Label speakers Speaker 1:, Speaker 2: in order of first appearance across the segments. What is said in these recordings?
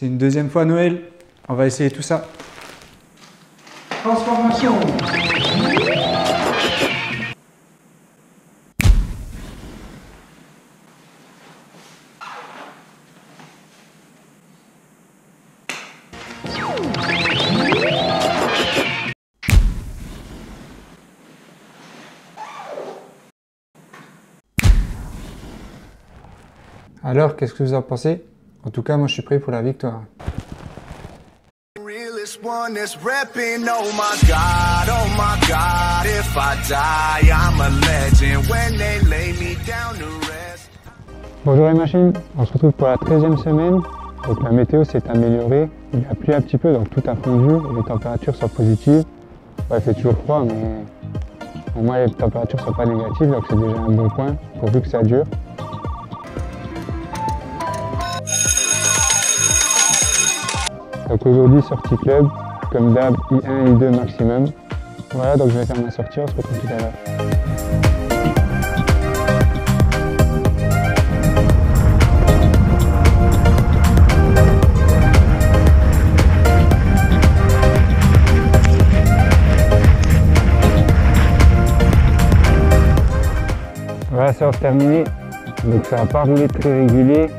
Speaker 1: C'est une deuxième fois Noël. On va essayer tout ça. Transformation. Alors, qu'est-ce que vous en pensez? En tout cas, moi je suis prêt pour la victoire. Bonjour les machines, on se retrouve pour la 13e semaine. Donc la météo s'est améliorée, il a plu un petit peu, donc tout a fondu, les températures sont positives. Ouais, il fait toujours froid, mais au moins les températures ne sont pas négatives, donc c'est déjà un bon point, pourvu que ça dure. Donc aujourd'hui, sortie club, comme d'hab, I1, I2 maximum. Voilà, donc je vais faire ma sortie, on se retrouve tout à l'heure. Voilà, séance terminée. Donc ça n'a pas roulé très régulier.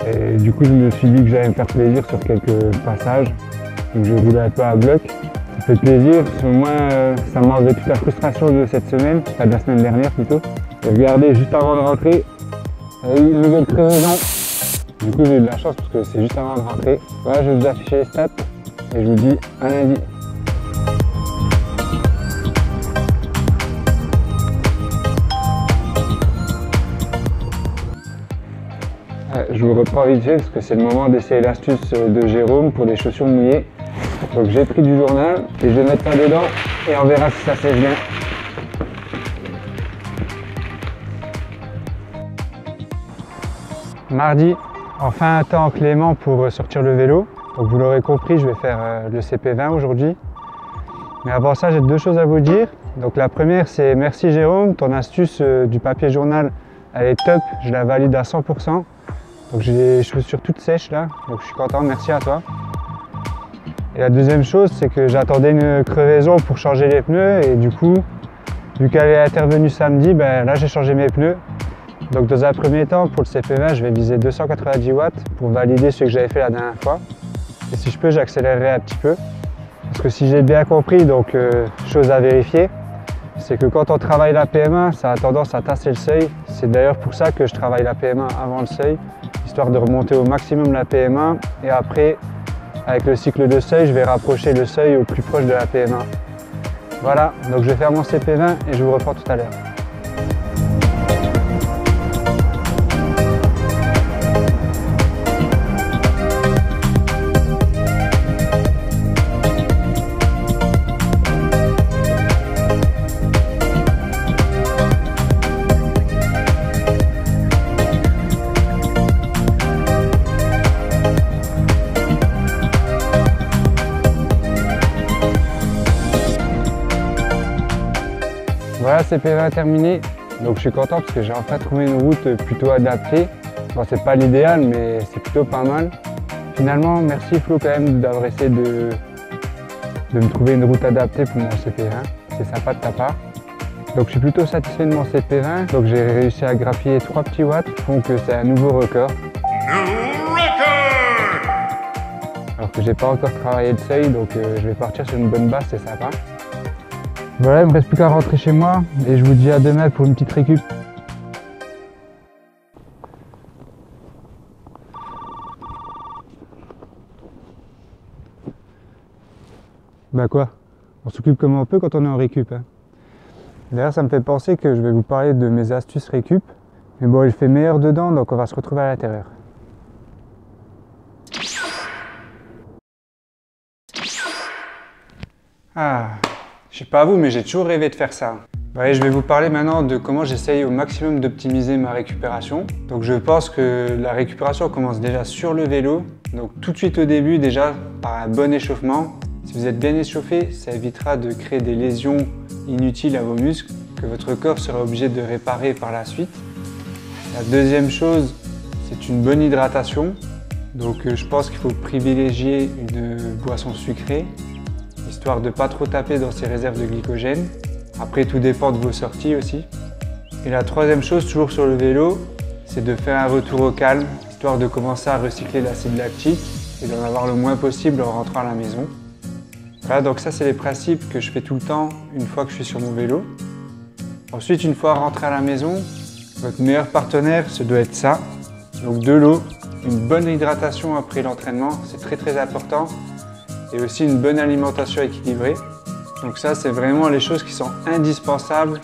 Speaker 1: Et du coup, je me suis dit que j'allais me faire plaisir sur quelques passages. Donc j'ai roulé un peu à bloc. Ça fait plaisir, parce que moi, ça m'a enlevé toute la frustration de cette semaine, enfin de la semaine dernière plutôt. Et regardez, juste avant de rentrer, il y a eu une nouvelle crevaison. Du coup, j'ai eu de la chance parce que c'est juste avant de rentrer. Voilà, je vais vous afficher les stats et je vous dis à lundi. Je vous reprends vite fait parce que c'est le moment d'essayer l'astuce de Jérôme pour des chaussures mouillées. Donc j'ai pris du journal et je vais mettre ça dedans et on verra si ça sèche bien. Mardi, enfin un temps clément pour sortir le vélo. Donc vous l'aurez compris, je vais faire le CP20 aujourd'hui. Mais avant ça, j'ai deux choses à vous dire. Donc la première, c'est merci Jérôme, ton astuce du papier journal, elle est top, je la valide à 100%. Donc j'ai les chaussures toutes sèches là, donc je suis content, merci à toi. Et la deuxième chose, c'est que j'attendais une crevaison pour changer les pneus et du coup, vu qu'elle est intervenue samedi, ben là j'ai changé mes pneus. Donc dans un premier temps, pour le CP20, je vais viser 290 watts pour valider ce que j'avais fait la dernière fois. Et si je peux, j'accélérerai un petit peu. Parce que si j'ai bien compris, donc chose à vérifier, c'est que quand on travaille la PMA, ça a tendance à tasser le seuil. C'est d'ailleurs pour ça que je travaille la PMA avant le seuil, histoire de remonter au maximum la PMA. Et après, avec le cycle de seuil, je vais rapprocher le seuil au plus proche de la PMA. Voilà, donc je vais faire mon CP20 et je vous reprends tout à l'heure. Voilà, CP20 terminé, donc je suis content parce que j'ai enfin trouvé une route plutôt adaptée. Bon, c'est pas l'idéal, mais c'est plutôt pas mal. Finalement, merci Flo quand même d'avoir essayé de me trouver une route adaptée pour mon CP20. C'est sympa de ta part. Donc je suis plutôt satisfait de mon CP20. Donc j'ai réussi à grappiller 3 petits watts, qui font que c'est un nouveau record. Alors que j'ai pas encore travaillé le seuil, donc je vais partir sur une bonne base, c'est sympa. Voilà, il me reste plus qu'à rentrer chez moi et je vous dis à demain pour une petite récup. Bah quoi? On s'occupe comme on peut quand on est en récup. Hein. D'ailleurs, ça me fait penser que je vais vous parler de mes astuces récup. Mais bon, il fait meilleur dedans, donc on va se retrouver à l'intérieur. Ah, je sais pas vous, mais j'ai toujours rêvé de faire ça. Ouais, je vais vous parler maintenant de comment j'essaye au maximum d'optimiser ma récupération. Donc je pense que la récupération commence déjà sur le vélo. Donc tout de suite au début, déjà par un bon échauffement. Si vous êtes bien échauffé, ça évitera de créer des lésions inutiles à vos muscles que votre corps sera obligé de réparer par la suite. La deuxième chose, c'est une bonne hydratation. Donc je pense qu'il faut privilégier une boisson sucrée, histoire de ne pas trop taper dans ses réserves de glycogène. Après, tout dépend de vos sorties aussi. Et la troisième chose, toujours sur le vélo, c'est de faire un retour au calme, histoire de commencer à recycler l'acide lactique et d'en avoir le moins possible en rentrant à la maison. Voilà, donc ça c'est les principes que je fais tout le temps une fois que je suis sur mon vélo. Ensuite, une fois rentré à la maison, votre meilleur partenaire, ce doit être ça. Donc de l'eau, une bonne hydratation après l'entraînement, c'est très important. Et aussi une bonne alimentation équilibrée. Donc ça, c'est vraiment les choses qui sont indispensables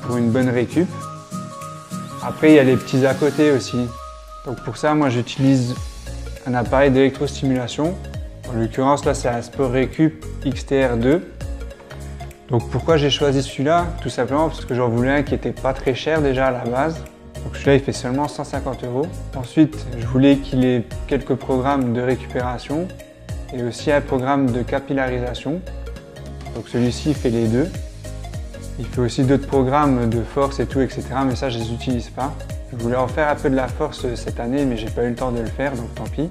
Speaker 1: pour une bonne récup. Après, il y a les petits à côté aussi. Donc pour ça, moi j'utilise un appareil d'électrostimulation. En l'occurrence, là, c'est un Sport Récup XTR2. Donc pourquoi j'ai choisi celui-là? Tout simplement parce que j'en voulais un qui n'était pas très cher déjà à la base. Donc celui-là, il fait seulement 150 €. Ensuite, je voulais qu'il ait quelques programmes de récupération et aussi un programme de capillarisation. Donc celui-ci, il fait les deux. Il fait aussi d'autres programmes de force et tout, etc. Mais ça, je ne les utilise pas. Je voulais en faire un peu de la force cette année, mais j'ai pas eu le temps de le faire, donc tant pis.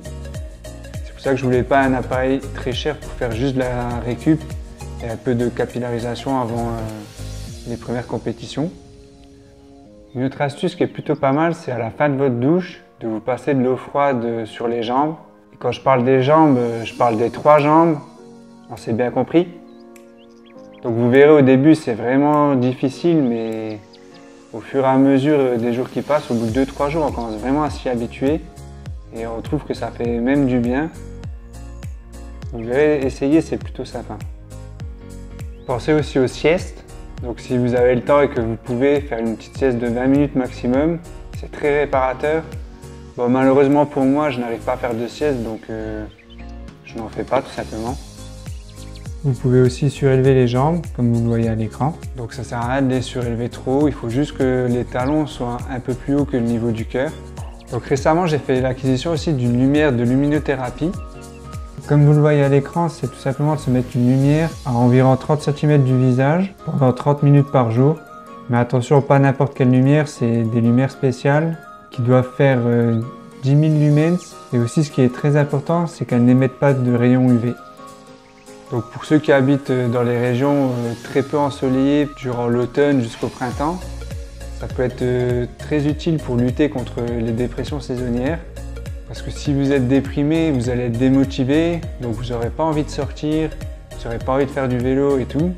Speaker 1: C'est pour ça que je voulais pas un appareil très cher pour faire juste de la récup et un peu de capillarisation avant les premières compétitions. Une autre astuce qui est plutôt pas mal, c'est à la fin de votre douche, de vous passer de l'eau froide sur les jambes. Et quand je parle des jambes, je parle des 3 jambes. On s'est bien compris. Donc vous verrez au début, c'est vraiment difficile, mais au fur et à mesure des jours qui passent, au bout de 2-3 jours, on commence vraiment à s'y habituer. Et on trouve que ça fait même du bien. Vous verrez, essayez, c'est plutôt sympa. Pensez aussi aux siestes. Donc si vous avez le temps et que vous pouvez faire une petite sieste de 20 minutes maximum, c'est très réparateur. Bon, malheureusement pour moi, je n'arrive pas à faire de sieste, donc je n'en fais pas tout simplement. Vous pouvez aussi surélever les jambes, comme vous le voyez à l'écran. Donc ça sert à rien de les surélever trop haut, il faut juste que les talons soient un peu plus hauts que le niveau du cœur. Donc récemment, j'ai fait l'acquisition aussi d'une lumière de luminothérapie. Comme vous le voyez à l'écran, c'est tout simplement de se mettre une lumière à environ 30 cm du visage pendant 30 minutes par jour. Mais attention, pas n'importe quelle lumière, c'est des lumières spéciales qui doivent faire 10 000 lumens. Et aussi, ce qui est très important, c'est qu'elles n'émettent pas de rayons UV. Donc pour ceux qui habitent dans les régions très peu ensoleillées durant l'automne jusqu'au printemps, ça peut être très utile pour lutter contre les dépressions saisonnières. Parce que si vous êtes déprimé, vous allez être démotivé, donc vous n'aurez pas envie de sortir, vous n'aurez pas envie de faire du vélo et tout.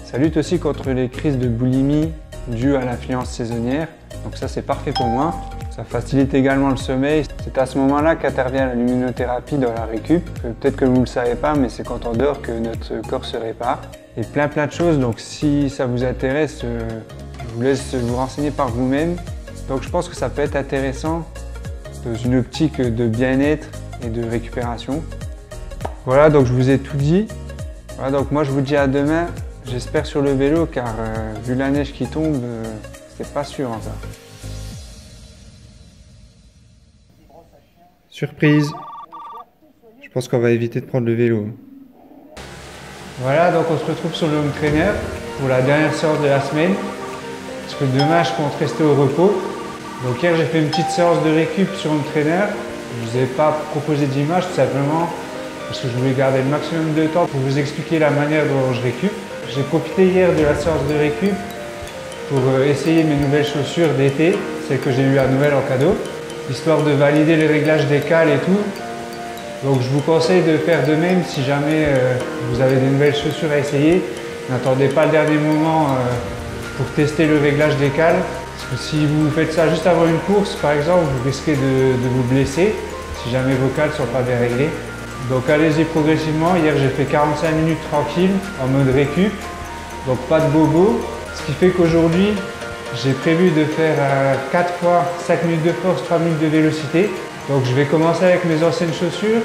Speaker 1: Ça lutte aussi contre les crises de boulimie dues à l'influence saisonnière, donc ça c'est parfait pour moi. Ça facilite également le sommeil. C'est à ce moment-là qu'intervient la luminothérapie dans la récup. Peut-être que vous ne le savez pas, mais c'est quand on dort que notre corps se répare. Et plein de choses, donc si ça vous intéresse, je vous laisse vous renseigner par vous-même. Donc je pense que ça peut être intéressant dans une optique de bien-être et de récupération. Voilà, donc je vous ai tout dit. Voilà, donc moi je vous dis à demain, j'espère sur le vélo, car vu la neige qui tombe, c'est pas sûr encore. Surprise! Je pense qu'on va éviter de prendre le vélo. Voilà, donc on se retrouve sur le home trainer pour la dernière séance de la semaine. Parce que demain, je compte rester au repos. Donc hier, j'ai fait une petite séance de récup sur home trainer. Je ne vous ai pas proposé d'image, tout simplement parce que je voulais garder le maximum de temps pour vous expliquer la manière dont je récup. J'ai profité hier de la séance de récup pour essayer mes nouvelles chaussures d'été, celles que j'ai eues à Noël en cadeau, histoire de valider les réglages des cales et tout. Donc je vous conseille de faire de même si jamais vous avez des nouvelles chaussures à essayer. N'attendez pas le dernier moment pour tester le réglage des cales. Parce que si vous faites ça juste avant une course, par exemple, vous risquez de vous blesser si jamais vos cales ne sont pas bien réglées. Donc allez-y progressivement. Hier j'ai fait 45 minutes tranquille en mode récup, donc pas de bobo. Ce qui fait qu'aujourd'hui, j'ai prévu de faire 4 fois 5 minutes de force, 3 minutes de vélocité. Donc je vais commencer avec mes anciennes chaussures.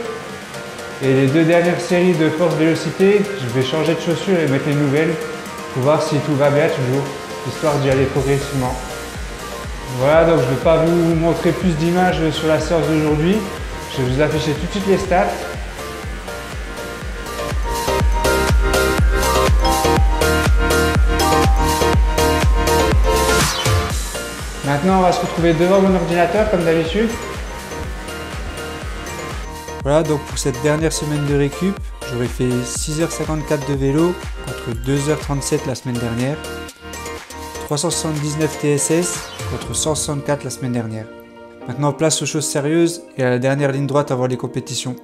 Speaker 1: Et les 2 dernières séries de force vélocité, je vais changer de chaussures et mettre les nouvelles pour voir si tout va bien toujours, histoire d'y aller progressivement. Voilà, donc je ne vais pas vous montrer plus d'images sur la séance d'aujourd'hui. Je vais vous afficher tout de suite les stats. Maintenant, on va se retrouver devant mon ordinateur comme d'habitude.
Speaker 2: Voilà, donc pour cette dernière semaine de récup, j'aurais fait 6h54 de vélo contre 2h37 la semaine dernière, 379 TSS contre 164 la semaine dernière. Maintenant place aux choses sérieuses et à la dernière ligne droite avant les compétitions.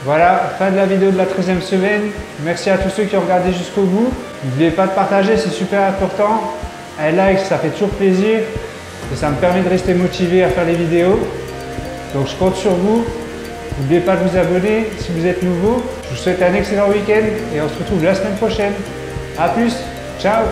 Speaker 1: Voilà, fin de la vidéo de la 13e semaine. Merci à tous ceux qui ont regardé jusqu'au bout. N'oubliez pas de partager, c'est super important. Un like, ça fait toujours plaisir et ça me permet de rester motivé à faire les vidéos. Donc je compte sur vous. N'oubliez pas de vous abonner si vous êtes nouveau. Je vous souhaite un excellent week-end et on se retrouve la semaine prochaine. A plus, ciao!